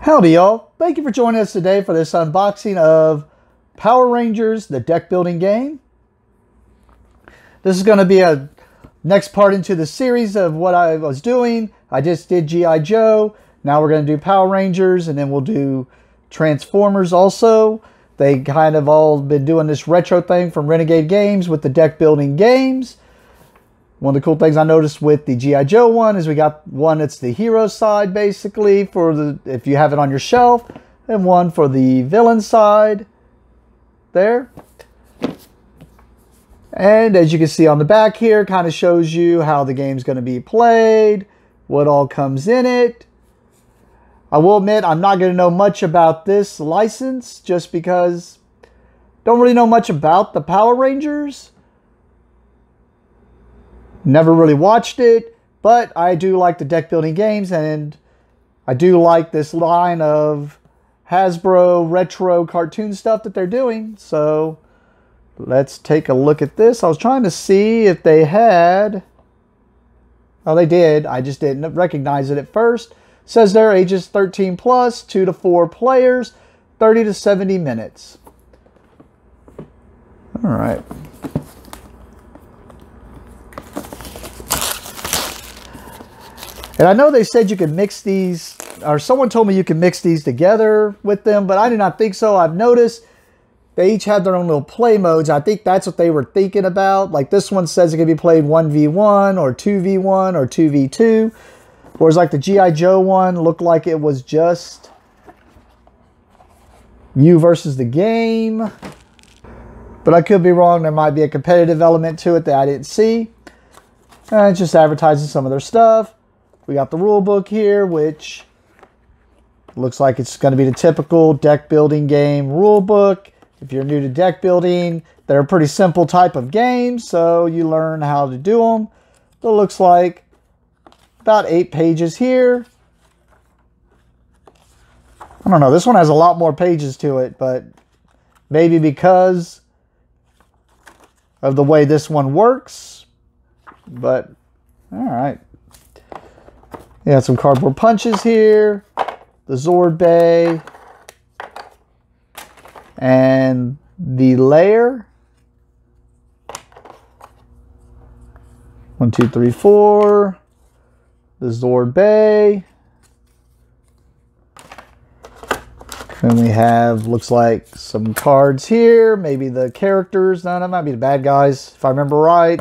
Howdy y'all, thank you for joining us today for this unboxing of Power Rangers, the deck building game. This is going to be a next part into the series of what I was doing. I just did G.I. Joe, now we're going to do Power Rangers, and then we'll do Transformers also. They kind of all been doing this retro thing from Renegade Games with the deck building games. One of the cool things I noticed with the G.I. Joe one is we got one that's the hero side basically for the if you have it on your shelf, and one for the villain side there. And as you can see on the back here, kind of shows you how the game's going to be played, what all comes in it. I will admit I'm not going to know much about this license just because I don't really know much about the Power Rangers. Never really watched it, but I do like the deck building games, and I do like this line of Hasbro retro cartoon stuff that they're doing. So let's take a look at this. I was trying to see if they had... Oh, they did. I just didn't recognize it at first. It says they're ages 13 plus, 2 to 4 players, 30 to 70 minutes. All right. And I know they said you could mix these, or someone told me you can mix these together with them, but I do not think so. I've noticed they each have their own little play modes. I think that's what they were thinking about. Like this one says it can be played 1v1 or 2v1 or 2v2. Whereas like the G.I. Joe one looked like it was just you versus the game. But I could be wrong. There might be a competitive element to it that I didn't see. It's just advertising some of their stuff. We got the rule book here, which looks like it's going to be the typical deck building game rule book. If you're new to deck building, they're a pretty simple type of game, so you learn how to do them. It looks like about 8 pages here. I don't know, this one has a lot more pages to it, but maybe because of the way this one works. But, all right. You got some cardboard punches here, the Zord Bay, and the layer. 1, 2, 3, 4. The Zord Bay. And we have, looks like, some cards here. Maybe the characters. No, that might be the bad guys, if I remember right.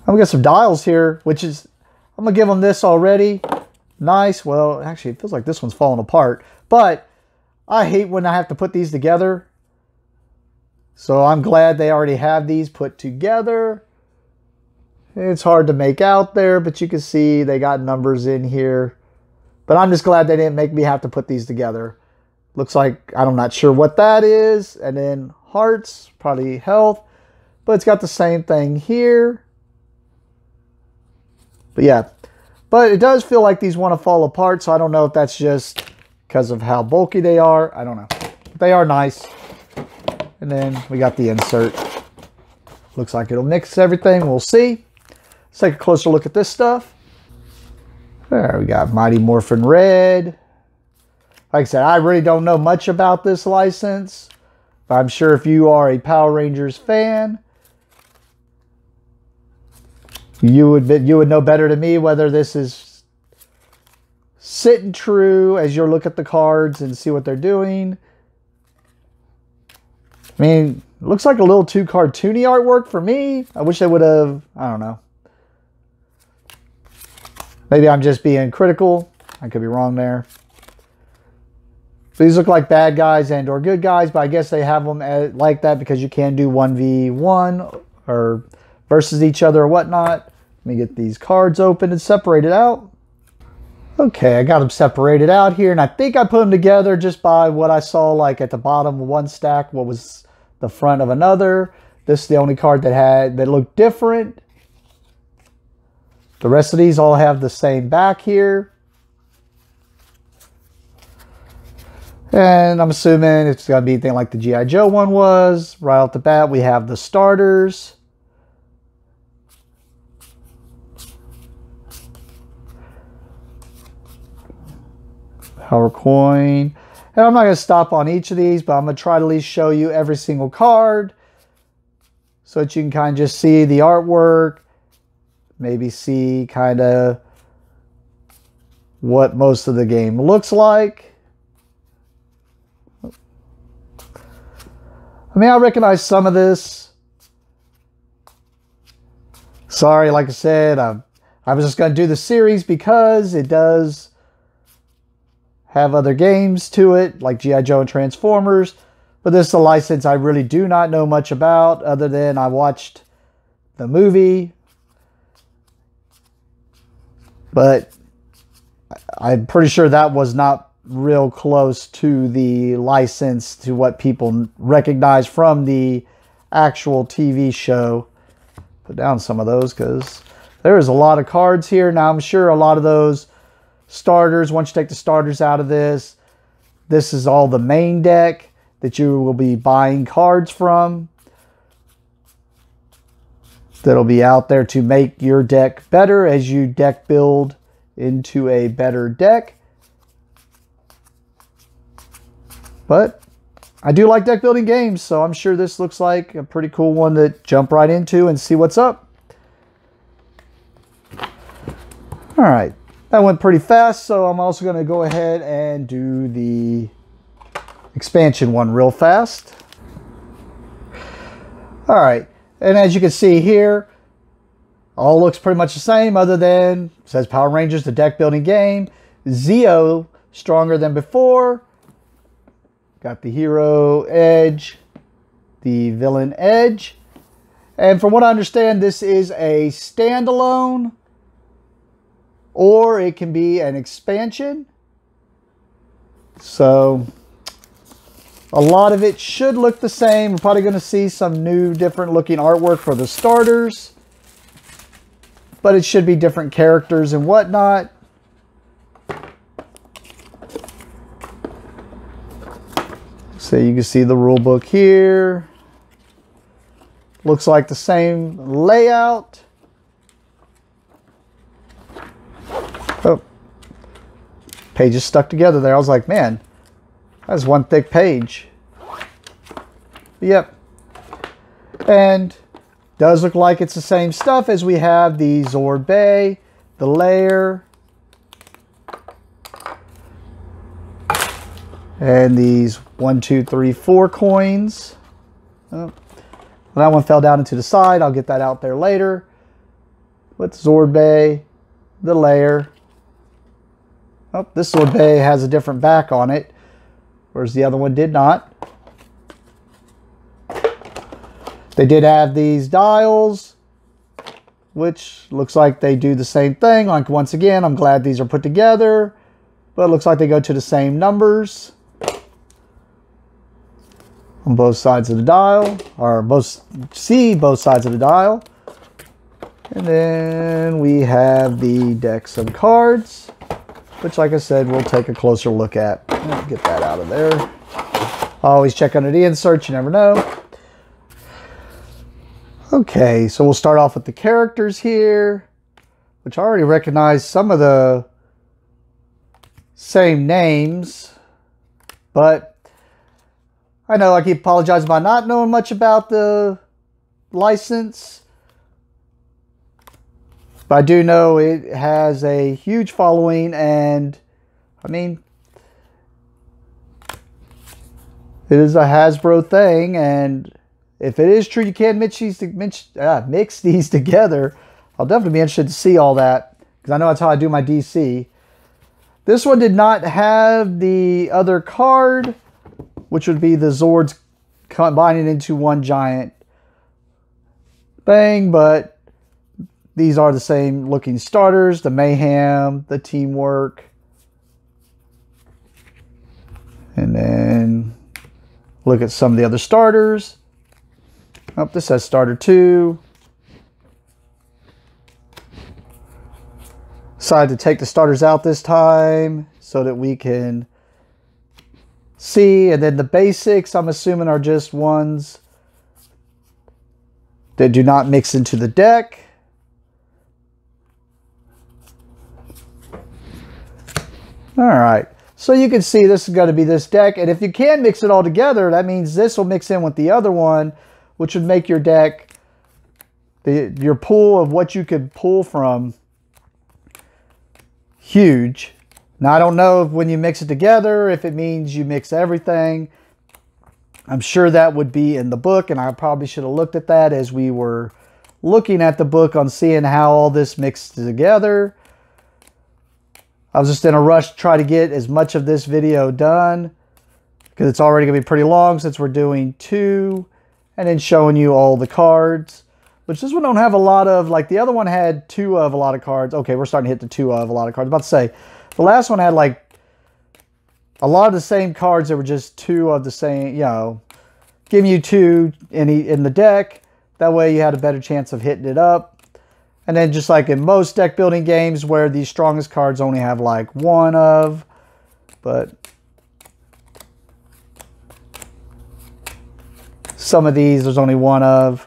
We got some dials here, which is, I'm going to give them this already. Nice. Well, actually, it feels like this one's falling apart. But I hate when I have to put these together. So I'm glad they already have these put together. It's hard to make out there, but you can see they got numbers in here. But I'm just glad they didn't make me have to put these together. Looks like, I'm not sure what that is. And then hearts, probably health. But it's got the same thing here. But yeah, but it does feel like these want to fall apart, so I don't know if that's just because of how bulky they are. I don't know. But they are nice. And then we got the insert. Looks like it'll mix everything. We'll see. Let's take a closer look at this stuff. There we got Mighty Morphin Red. Like I said, I really don't know much about this license. But I'm sure if you are a Power Rangers fan, you would know better than me whether this is sitting true as you look at the cards and see what they're doing. I mean, it looks like a little too cartoony artwork for me. I wish they would have, I don't know. Maybe I'm just being critical. I could be wrong there. These look like bad guys and or good guys, but I guess they have them like that because you can do 1v1 or versus each other or whatnot. Let me get these cards open and separated out. Okay, I got them separated out here, and I think I put them together just by what I saw like at the bottom of one stack, what was the front of another. This is the only card that looked different. The rest of these all have the same back here. And I'm assuming it's going to be anything like the G.I. Joe one was. Right off the bat, we have the starters. Power coin. And I'm not going to stop on each of these, but I'm going to try to at least show you every single card so that you can kind of just see the artwork, maybe see kind of what most of the game looks like. I mean, I recognize some of this. Sorry, like I said, I was just going to do the series because it does have other games to it, like G.I. Joe and Transformers. But this is a license I really do not know much about, other than I watched the movie. But I'm pretty sure that was not real close to the license to what people recognize from the actual TV show. Put down some of those because there is a lot of cards here. Now I'm sure a lot of those starters, once you take the starters out of this, this is all the main deck that you will be buying cards from. That'll be out there to make your deck better as you deck build into a better deck. But I do like deck building games, so I'm sure this looks like a pretty cool one to jump right into and see what's up. All right, that went pretty fast, so I'm also going to go ahead and do the expansion one real fast. All right, and as you can see here, all looks pretty much the same, other than it says Power Rangers, the deck building game. Zeo, stronger than before. Got the hero edge, the villain edge. And from what I understand, this is a standalone, or it can be an expansion. So a lot of it should look the same. We're probably going to see some new, different looking artwork for the starters. But it should be different characters and whatnot. So you can see the rule book here. Looks like the same layout. Oh, pages stuck together there. I was like, man, that's one thick page. Yep. And does look like it's the same stuff as we have the Zord Bay, the layer, and these 1, 2, 3, 4 coins. Oh, that one fell down into the side. I'll get that out there later. With Zord Bay, the layer. Oh, this Zord Bay has a different back on it, whereas the other one did not. They did have these dials, which looks like they do the same thing. Like, once again, I'm glad these are put together, but it looks like they go to the same numbers on both sides of the dial, or both sides of the dial. And then we have the decks of cards, which, like I said, we'll take a closer look at. Get that out of there. Always check under the insert, you never know. Okay, so we'll start off with the characters here, which I already recognize some of the same names, but I know I keep apologizing about not knowing much about the license, but I do know it has a huge following, and I mean, it is a Hasbro thing, and if it is true you can mix these together, I'll definitely be interested to see all that, because I know that's how I do my DC. This one did not have the other card, which would be the Zords combining into one giant thing, but these are the same looking starters, the mayhem, the teamwork. And then look at some of the other starters. Oh, this says starter 2. Decided to take the starters out this time so that we can see. And then the basics, I'm assuming, are just ones that do not mix into the deck. All right. So you can see this is going to be this deck. And if you can mix it all together, that means this will mix in with the other one, which would make your deck, your pool of what you could pull from, huge. Now, I don't know if when you mix it together, if it means you mix everything. I'm sure that would be in the book, and I probably should have looked at that as we were looking at the book on seeing how all this mixed together. I was just in a rush to try to get as much of this video done because it's already going to be pretty long since we're doing 2 and then showing you all the cards, which this one don't have a lot of. Like the other one had 2 of a lot of cards. Okay, we're starting to hit the 2 of a lot of cards. I was about to say, the last one had like a lot of the same cards that were just 2 of the same, you know, giving you 2 in the deck. That way you had a better chance of hitting it up. And then just like in most deck building games where the strongest cards only have like 1 of, but some of these there's only 1 of.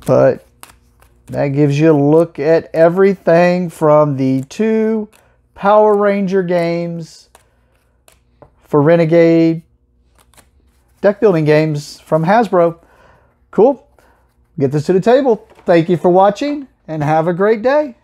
But that gives you a look at everything from the 2 Power Ranger games for Renegade deck building games from Hasbro. Cool. Get this to the table. Thank you for watching and have a great day.